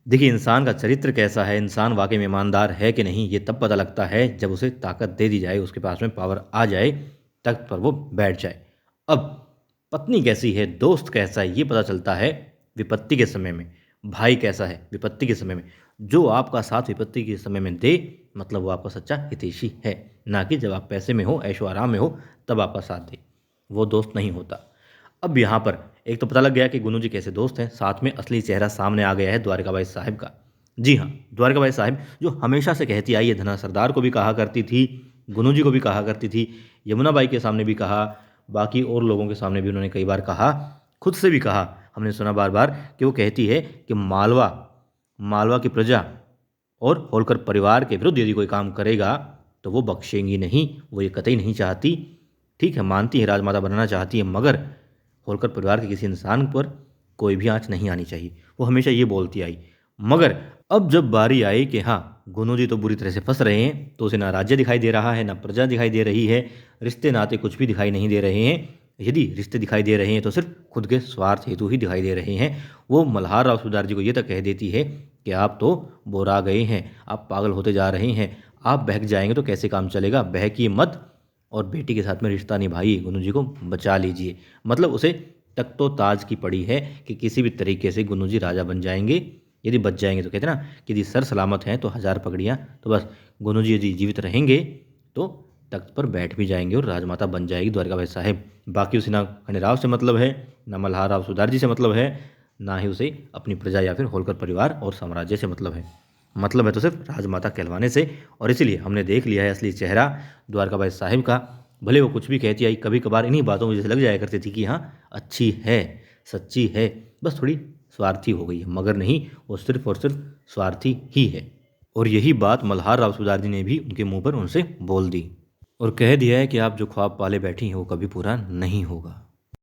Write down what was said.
देखिए, इंसान का चरित्र कैसा है, इंसान वाक़ई में ईमानदार है कि नहीं, ये तब पता लगता है जब उसे ताकत दे दी जाए, उसके पास में पावर आ जाए, तख्त पर वो बैठ जाए। अब पत्नी कैसी है, दोस्त कैसा है, ये पता चलता है विपत्ति के समय में। भाई कैसा है विपत्ति के समय में। जो आपका साथ विपत्ति के समय में दे, मतलब वो आपका सच्चा हितैषी है, ना कि जब आप पैसे में हो, ऐशो-आराम में हो, तब आपका साथ दे। वो दोस्त नहीं होता। अब यहाँ पर एक तो पता लग गया कि गुनू जी कैसे दोस्त हैं, साथ में असली चेहरा सामने आ गया है द्वारकाबाई साहिब का। जी हाँ, द्वारकाबाई साहिब जो हमेशा से कहती आई है, धना सरदार को भी कहा करती थी, गुनू जी को भी कहा करती थी, यमुना बाई के सामने भी कहा, बाकी और लोगों के सामने भी उन्होंने कई बार कहा, खुद से भी कहा, हमने सुना बार बार कि वो कहती है कि मालवा मालवा की प्रजा और होलकर परिवार के विरुद्ध यदि कोई काम करेगा तो वो बख्शेंगी नहीं, वो ये कतई नहीं चाहती। ठीक है, मानती है राजमाता बनना चाहती है, मगर होलकर परिवार के किसी इंसान पर कोई भी आँच नहीं आनी चाहिए, वो हमेशा ये बोलती आई। मगर अब जब बारी आई कि हाँ, गुनू जी तो बुरी तरह से फँस रहे हैं, तो उसे ना राज्य दिखाई दे रहा है, ना प्रजा दिखाई दे रही है, रिश्ते नाते कुछ भी दिखाई नहीं दे रहे हैं। यदि रिश्ते दिखाई दे रहे हैं तो सिर्फ खुद के स्वार्थ हेतु ही दिखाई दे रहे हैं। वो मल्हार राव सूबेदार जी को ये तक कह देती है कि आप तो बोरा गए हैं, आप पागल होते जा रहे हैं, आप बहक जाएंगे तो कैसे काम चलेगा, बहकिए मत और बेटी के साथ में रिश्ता निभाइए, गुनू जी को बचा लीजिए। मतलब उसे तख्तो ताज की पड़ी है कि किसी भी तरीके से गुनू जी राजा बन जाएंगे, यदि बच जाएंगे तो। कहते ना कि यदि सर सलामत हैं तो हज़ार पगड़ियाँ, तो बस गुनू जी यदि जीवित रहेंगे तो तख्त पर बैठ भी जाएंगे और राजमाता बन जाएगी द्वारकाबाई साहिब। बाकी उसे ना खंडेराव से मतलब है, ना मल्हार राव सुधार जी से मतलब है, ना ही उसे अपनी प्रजा या फिर होलकर परिवार और साम्राज्य से मतलब है। मतलब है तो सिर्फ राजमाता कहलवाने से। और इसीलिए हमने देख लिया है असली चेहरा द्वारकाबाई साहिब का। भले वो कुछ भी कहती आई, कभी कभार इन्हीं बातों में जैसे लग जाया करती थी कि हाँ अच्छी है, सच्ची है, बस थोड़ी स्वार्थी हो गई है, मगर नहीं, वो सिर्फ और सिर्फ स्वार्थी ही है। और यही बात मल्हार राव सुधार जी ने भी उनके मुंह पर उनसे बोल दी और कह दिया है कि आप जो ख्वाब पाले बैठी हैं वो कभी पूरा नहीं होगा।